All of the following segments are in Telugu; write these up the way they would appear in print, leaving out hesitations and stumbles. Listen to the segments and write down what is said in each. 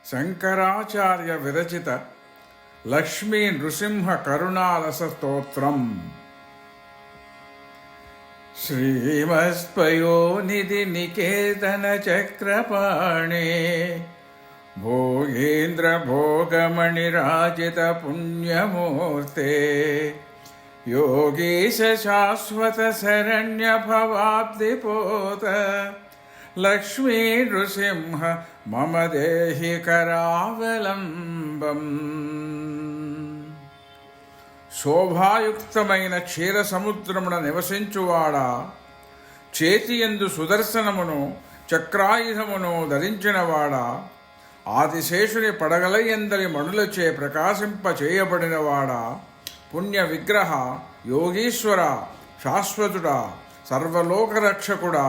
శంకరాచార్య విరచిత లక్ష్మీ నృసింహ కరుణారస స్తోత్రం. శ్రీమస్పయోనిధి నికేతన చక్రపాణే భోగేంద్ర భోగమణిరాజిత పుణ్యమూర్తే యోగీశ శాశ్వత శరణ్య భవాబ్దిపోత లక్ష్మీ నృసింహ మమ దేహి కరావలంబం. శోభాయుక్తమైన క్షీర సముద్రమున నివసించువాడా, చేతియందు సుదర్శనమును చక్రాయుధమును ధరించినవాడా, ఆదిశేషుని పడగలయందరి మణులచే ప్రకాశింప చేయబడినవాడా, పుణ్య విగ్రహ యోగీశ్వర శాశ్వతుడా సర్వలోకరక్షకుడా,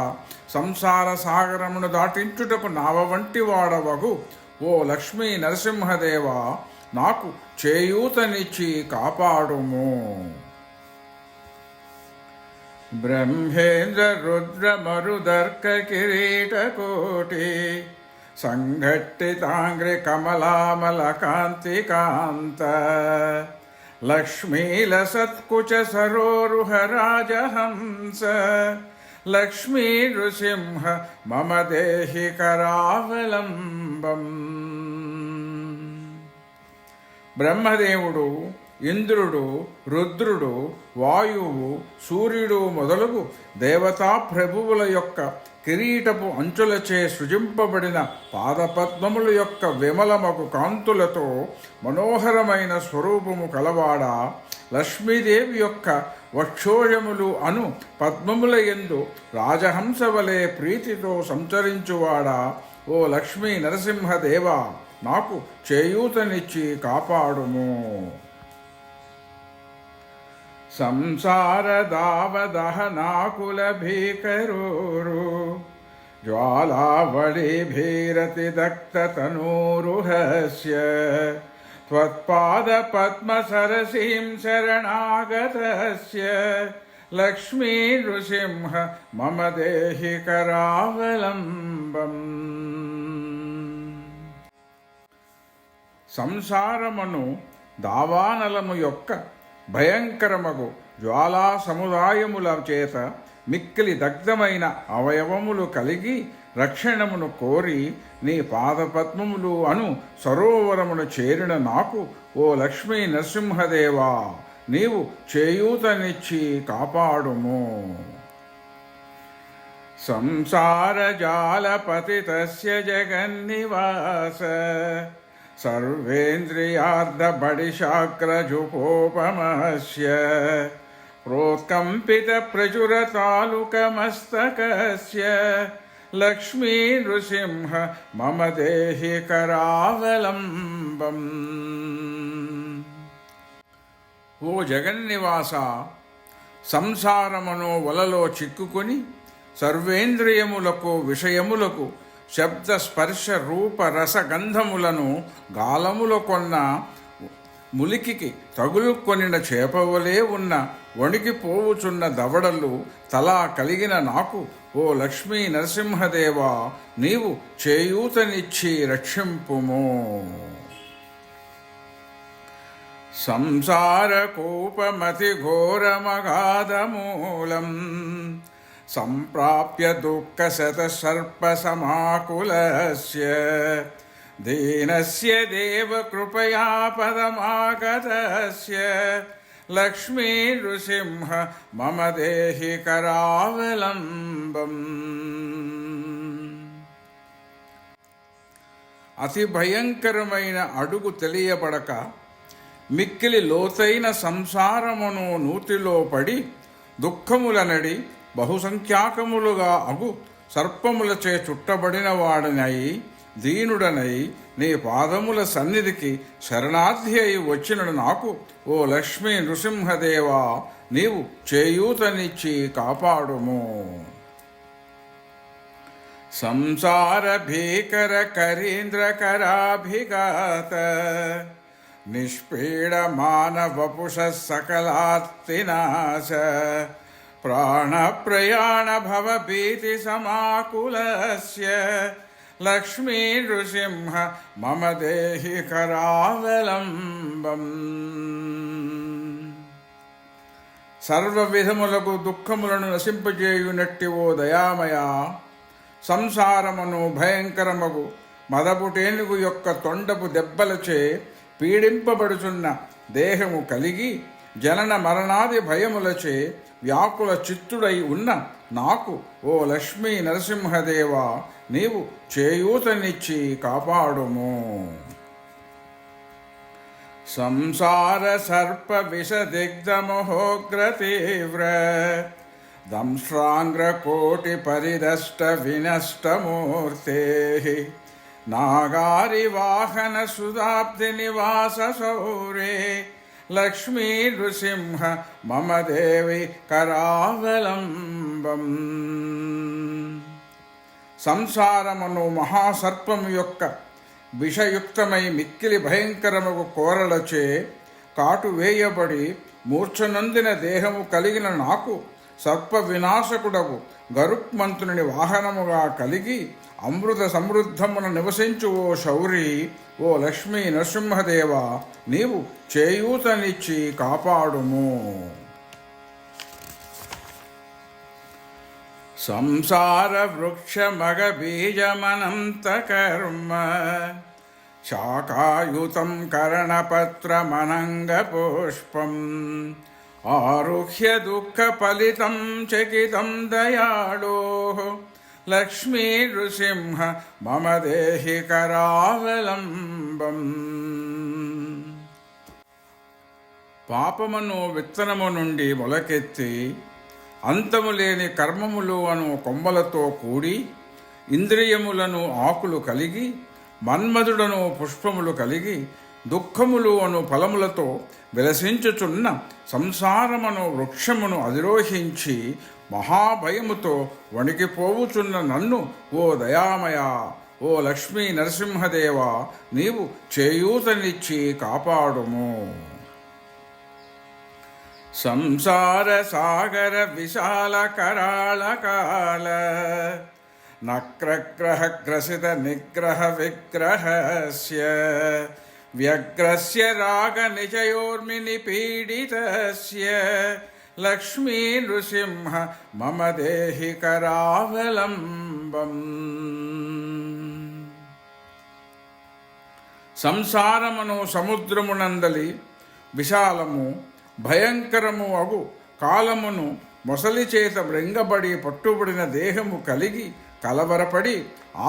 సంసార సాగరమును దాటించుటకు నావ వంటి వాడవగు ఓ లక్ష్మీ నరసింహదేవా, నాకు చేయూతనిచ్చి కాపాడుము. బ్రహ్మేంద్ర రుద్ర మరుదర్క కిరీటకోటి సంఘట్టితాంగ్రి కమలామల కాంతి కాంత లక్ష్మీల సత్కుచ సరోరుహ రాజహంస లక్ష్మీ నృసింహ మమ దేహి కరావలంబం. బ్రహ్మదేవుడు, ఇంద్రుడు, రుద్రుడు, వాయువు, సూర్యుడు మొదలగు దేవతా ప్రభువుల యొక్క కిరీటపు అంచులచే సృజింపబడిన పాదపద్మముల యొక్క విమలమగు కాంతులతో మనోహరమైన స్వరూపము కలవాడా, లక్ష్మీదేవి యొక్క వక్షోజములు అను పద్మముల యందు రాజహంస వలె ప్రీతితో సంచరించువాడా, ఓ లక్ష్మీ నరసింహదేవా, నాకు చేయూతనిచ్చి కాపాడుము. సంసార దావదహనాకుల భీకరోరు జ్వాలావళి భీరతి దక్త తనూరుహస్య త్వత్పాద పద్మ సరసీం శరణాగతస్య లక్ష్మీ నృసింహ మమ దేహి కరావలంబం. సంసారమును దావానలము యొక్క భయంకరమగు జ్వాలా సముదాయముల చేత మిక్కిలి దగ్ధమైన అవయవములు కలిగి రక్షణమును కోరి నీ పాదపద్మములు అను సరోవరమును చేరిన నాకు ఓ లక్ష్మీ నరసింహదేవా, నీవు చేయూతనిచ్చి కాపాడుము. సంసార జాలపతితస్య జగన్నివాస సర్వేంద్రియార్థ బడిశాగ్రజుపోపమస్య ప్రోత్కంపిత ప్రచుర తాలుకమస్తకస్య లక్ష్మీ నృసింహ మమ దేహి కరావలంబం. ఓ జగన్నివాస, సంసారమును వలలో చిక్కుకొని సర్వేంద్రియములకు విషయములకు శబ్ద స్పర్శ రూప రసగంధములను గాలములో కొన్న ములికికి తగులుకొనిన చేపవలే ఉన్న వణికిపోవుచున్న దవడలు తలా కలిగిన నాకు ఓ లక్ష్మీ నరసింహదేవా, నీవు చేయూతనిచ్చి రక్షింపుము. సంసార కూపమతి ఘోరమగాధమూలం సంప్రాప్య దుఃఖశత సర్ప సమాకులస్య దీనస్య దేవ కృపయా పదమాగతస్య లక్ష్మీ నృసింహ మమ దేహి కరావలంబం. అతి భయంకరమైన అడుగు తెలియబడక మిక్కిలి లోతైన సంసారమును నూతిలో పడి దుఃఖములనడి బహుసంఖ్యాకములుగా అగు సర్పములచే చుట్టబడిన వాడనై దీనుడనై నీ పాదముల సన్నిధికి శరణార్థి అయి వచ్చిన నాకు ఓ లక్ష్మీ నృసింహదేవా, నీవు చేయూతనిచ్చి కాపాడుము. సంసార భీకర కరీంద్ర కరాభిఘాత నిష్పీడ మానవపుష సకలార్తినాశ ప్రాణ ప్రయాణ భవ భీతి సమాకులస్య లక్ష్మీ నృసింహ మమ దేహి కరావలంబం. సర్వ విధములకు దుఃఖములను నశింపజేయునట్టి ఓ దయామయ, సంసారమును భయంకరమగు మదపుటేనుగు యొక్క తొండపు దెబ్బలచే పీడింపబడుచున్న దేహము కలిగి జనన మరణాది భయములచే వ్యాకుల చిత్తుడై ఉన్న నాకు ఓ లక్ష్మీ నరసింహదేవా, నీవు చేయూతనిచ్చి కాపాడుము. సంసార సర్ప విషదిగ్ధమోహోగ్ర తీవ్ర దంశ్రాంగ్ర కోటి పరిదష్ట వినష్టమూర్తే నాగారి వాహన సుధాబ్ది నివాస శౌరే లక్ష్మీ నృసింహ మమ దేవి కరావలంబం. సంసారమును మహాసర్పము యొక్క విషయుక్తమై మిక్కిలి భయంకరముకు కోరలచే కాటు వేయబడి మూర్ఛనొందిన దేహము కలిగిన నాకు సర్ప వినాశకుడవు గరుక్మంతుని వాహనముగా కలిగి అమృత సమృద్ధమున నివసించు ఓ శౌరి, ఓ లక్ష్మీ నరసింహదేవా, నీవు చేయూతనిచ్చి కాపాడుము. సంసార వృక్ష మగ బీజమనంత కర్మ శాఖాయుతం కరణపత్రమనంగ పుష్పం ఆరుహ్య దుఃఖ ఫలితం చకితం దయాళో లక్ష్మీ నృసింహ మమ దేహి కరావలంబం. పాపమును విత్తనము నుండి మొలకెత్తి అంతము లేని కర్మములు అను కొమ్మలతో కూడి ఇంద్రియములను ఆకులు కలిగి మన్మధుడను పుష్పములు కలిగి దుఃఖములు అను ఫలములతో విలసించుచున్న సంసారమను వృక్షమును అధిరోహించి మహాభయముతో వణికిపోవుచున్న నన్ను ఓ దయామయ, ఓ లక్ష్మీ నరసింహదేవా, నీవు చేయూతనిచ్చి కాపాడుము. సంసార సాగర విశాల కరాళ కాల నక్రగ్రహ గ్రసిత నిగ్రహ విగ్రహస్య వ్యగ్రస్య రాగ నిజయోర్మిని పీడితస్య లక్ష్మీ నృసింహ మమ దేహి కరావలంబం. సంసారమును సముద్రమునందలి విశాలము భయంకరము అగు కాలమును మొసలి చేత మృంగబడి పట్టుబడిన దేహము కలిగి కలవరపడి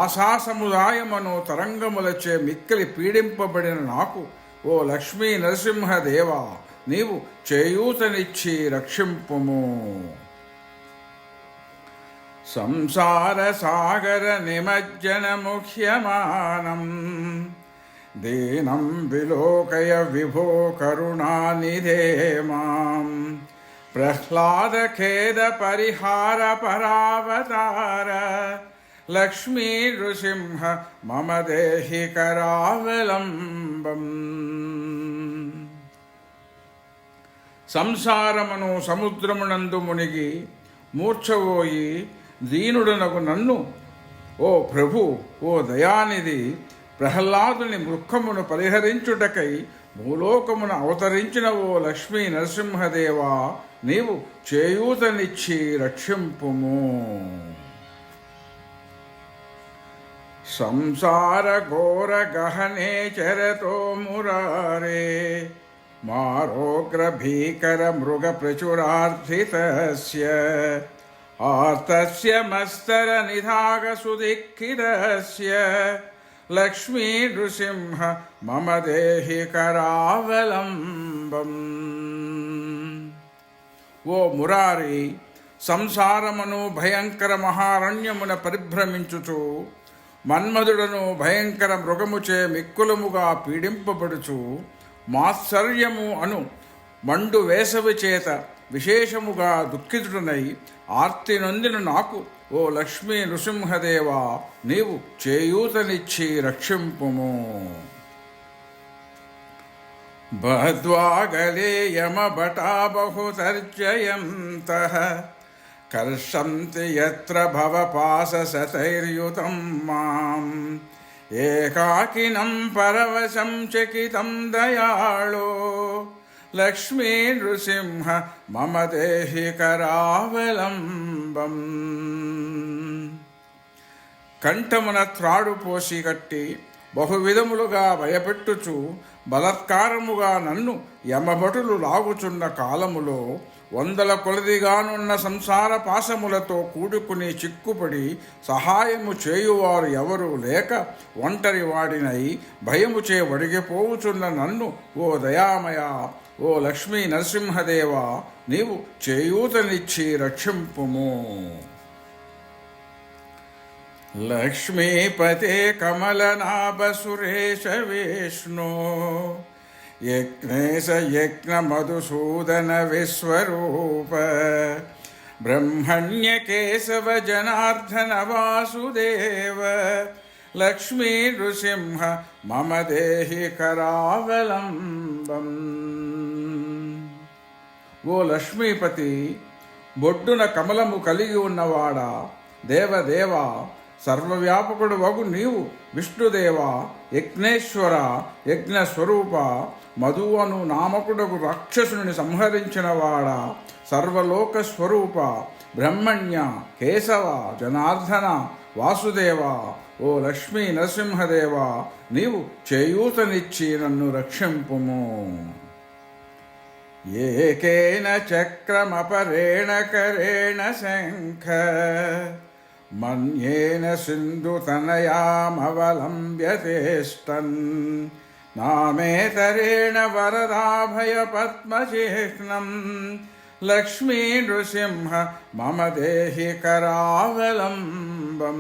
ఆశాసముదాయమను తరంగములచే మిక్కిలి పీడింపబడిన నాకు ఓ లక్ష్మీ నరసింహదేవా, నీవు చేయూతనిచ్చి రక్షింపుము. సంసార సాగర నిమజ్జన ముఖ్యమానం దీనం విలోకయ విభో కరుణానిధే మాం ప్రహ్లాద ఖేద పరిహార పరావతార లక్ష్మీ నృసింహ మమ దేహి కరావలంబం. సంసారమును సముద్రమునందు మునిగి మూర్ఛపోయి దీనుడనగు నన్ను ఓ ప్రభు, ఓ దయానిధి, ప్రహ్లాదుని దుఃఖమును పరిహరించుటకై భూలోకమున అవతరించిన ఓ లక్ష్మీ నరసింహదేవా, నీవు చేయూతనిచ్చి రక్షింపుము. సంసార ఘోర గహనే చరతో మురారే మారోగ్ర భీకర మృగ ప్రచురార్థితస్య ఆర్తస్య మస్తర నిధాగ సుదిక్ఖితస్య లక్ష్మీ నృసింహ మమ దేహి కరావలంబం. ఓ మురారి, సంసారమును భయంకర మహారణ్యమున పరిభ్రమించుచు మన్మధుడను భయంకర మృగముచే మిక్కులముగా పీడింపబడుచు మాత్సర్యము అను మండు వేసవి చేత విశేషముగా దుఃఖితుడనై ఆర్తి నొందిన నాకు ఓ లక్ష్మీ నృసింహదేవా, నీవు చేయూతనిచ్చి రక్షింపుము. బద్వాగలే యమ భటా బహుతర్జయంతః కర్షంతి యత్ర భవపాశశతైర్యుతం మాం ఏకాకినం పరవశం చకితం దయాళో లక్ష్మీ నృసింహ మమ దేహి కరావలంబం. కంఠమున త్రాడు పోసి కట్టి బహువిధములుగా భయపెట్టుచు బలత్కారముగా నన్ను యమభటులు లాగుచున్న కాలములో వందల కొలదిగానున్న సంసార పాశములతో కూడుకుని చిక్కుపడి సహాయము చేయువారు ఎవరూ లేక ఒంటరి వాడినై భయముచే వడిగిపోవుచున్న నన్ను ఓ దయామయ, ఓ లక్ష్మీ నరసింహదేవా, నీవు చేయూతనిచ్చి రక్షింపుము. లక్ష్మీపతే కమలనాభ సురేశ విష్ణు యజ్ఞేశ యజ్ఞ మధుసూదన విశ్వరూప బ్రహ్మణ్య కేశవ జనార్దన వాసుదేవ లక్ష్మీ నృసింహ మమ దేహి కరావలంబం. ఓ లక్ష్మీపతి, బొడ్డున కమలము కలిగి ఉన్నవాడా, దేవదేవ, సర్వవ్యాపకుడు వగు నీవు విష్ణుదేవ, యజ్ఞేశ్వర, యజ్ఞస్వరూప, మధువను నామకుడకు రాక్షసుని సంహరించినవాడా, సర్వలోక స్వరూప, బ్రహ్మణ్య, కేశవ, జనార్దన, వాసుదేవ, ఓ లక్ష్మీ నరసింహదేవ, నీవు చేయూతనిచ్చి నన్ను రక్షింపుము. ఏకేన చక్రమపరేణ కరేణ శంఖ మన్యేన సింధుతనయామవలంబ్యతేష్టన్ నామేతరేణ వరదాభయ పద్మచిహ్నం లక్ష్మీ నృసింహ మమ దేహి కరావలంబం.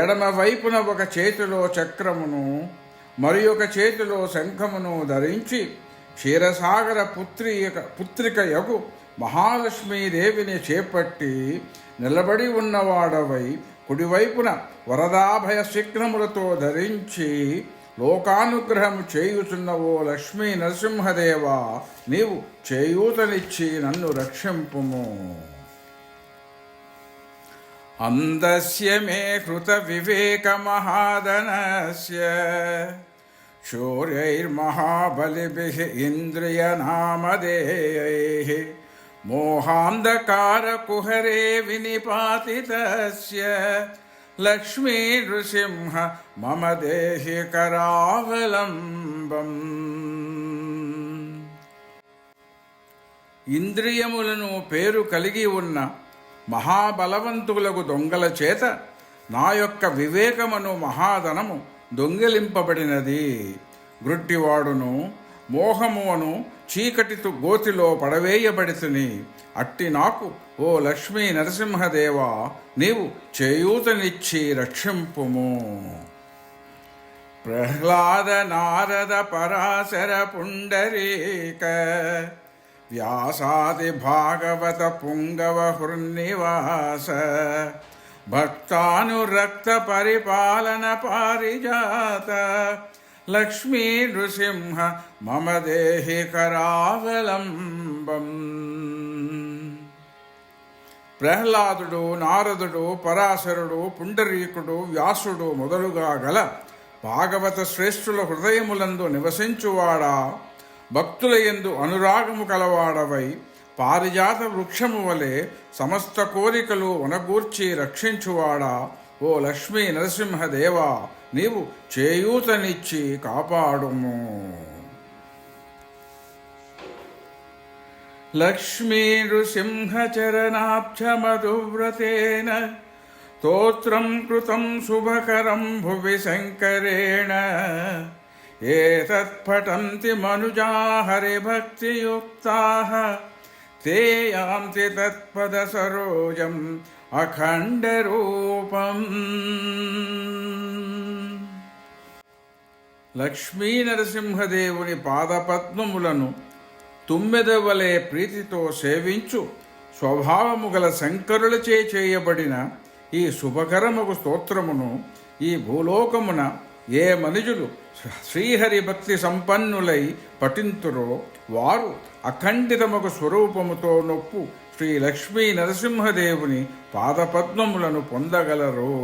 ఎడమ వైపున ఒక చేతిలో చక్రమును మరి ఒక చేతిలో శంఖమును ధరించి క్షీరసాగర పుత్రికయగు మహాలక్ష్మీదేవిని చేపట్టి నిలబడి ఉన్నవాడవై కుడివైపున వరదాభయ శిఖరములతో ధరించి లోకానుగ్రహము చేయుచున్న ఓ లక్ష్మీ నరసింహదేవా, నీవు చేయూతనిచ్చి నన్ను రక్షింపుము. అందస్య మే కృత వివేక మహాదనస్య శౌర్యైర్మహాబలిభిః ఇంద్రియనామధేయైః మోహాంధకారకుహరే వినిపాతితస్య లక్ష్మీ నృసింహ మమ దేహి కరావలంబం. ఇంద్రియములను పేరు కలిగి ఉన్న మహాబలవంతులకు దొంగల చేత నా యొక్క వివేకమును మహాధనము దొంగిలింపబడినది. గ్రుట్టివాడును మోహమును చీకటితో గోతిలో పడవేయబడితిని. అట్టి నాకు ఓ లక్ష్మీ నరసింహదేవా, నీవు చేయూతనిచ్చి రక్షింపుము. ప్రహ్లాద నారద పరాశర పుండరీక వ్యాసాది భాగవత పుంగవ హృన్నివాస భక్తానురక్త పరిపాలన పారిజాత లక్ష్మీ నృసింహ మమ దేహి కరావలంబం. ప్రహ్లాదుడు, నారదుడు, పరాశరుడు, పుండరీకుడు, వ్యాసుడు మొదలుగా గల భాగవత శ్రేష్ఠుల హృదయములందు నివసించువాడా, భక్తుల యందు అనురాగము కలవాడవై పారిజాత వృక్షము వలె సమస్త కోరికలు వనగూర్చి రక్షించువాడా, ఓ లక్ష్మీ నరసింహదేవా, నీవు చేయూతనిచ్చి కాపాడుము. లక్ష్మీ నృసింహచరణాబ్జమధువ్రతేన స్తోత్రం కృతం శుభకరం భువి శంకరేణ ఏతత్పఠంతి మనుజా హరిభక్తియుక్తాః తే యాంతి తత్పద సరోజం అఖండరూపం. లక్ష్మీ నరసింహదేవుని పాదపద్మములను తుమ్మెదవలే ప్రీతితో సేవించు స్వభావము గల శంకరులచే చేయబడిన ఈ శుభకరముగు స్తోత్రమును ఈ భూలోకమున ఏ మనుజులు శ్రీహరి భక్తి సంపన్నులై పఠింతురో వారు అఖండితమగు స్వరూపముతో నొప్పు శ్రీ లక్ష్మీ నరసింహదేవుని పాదపద్మములను పొందగలరు.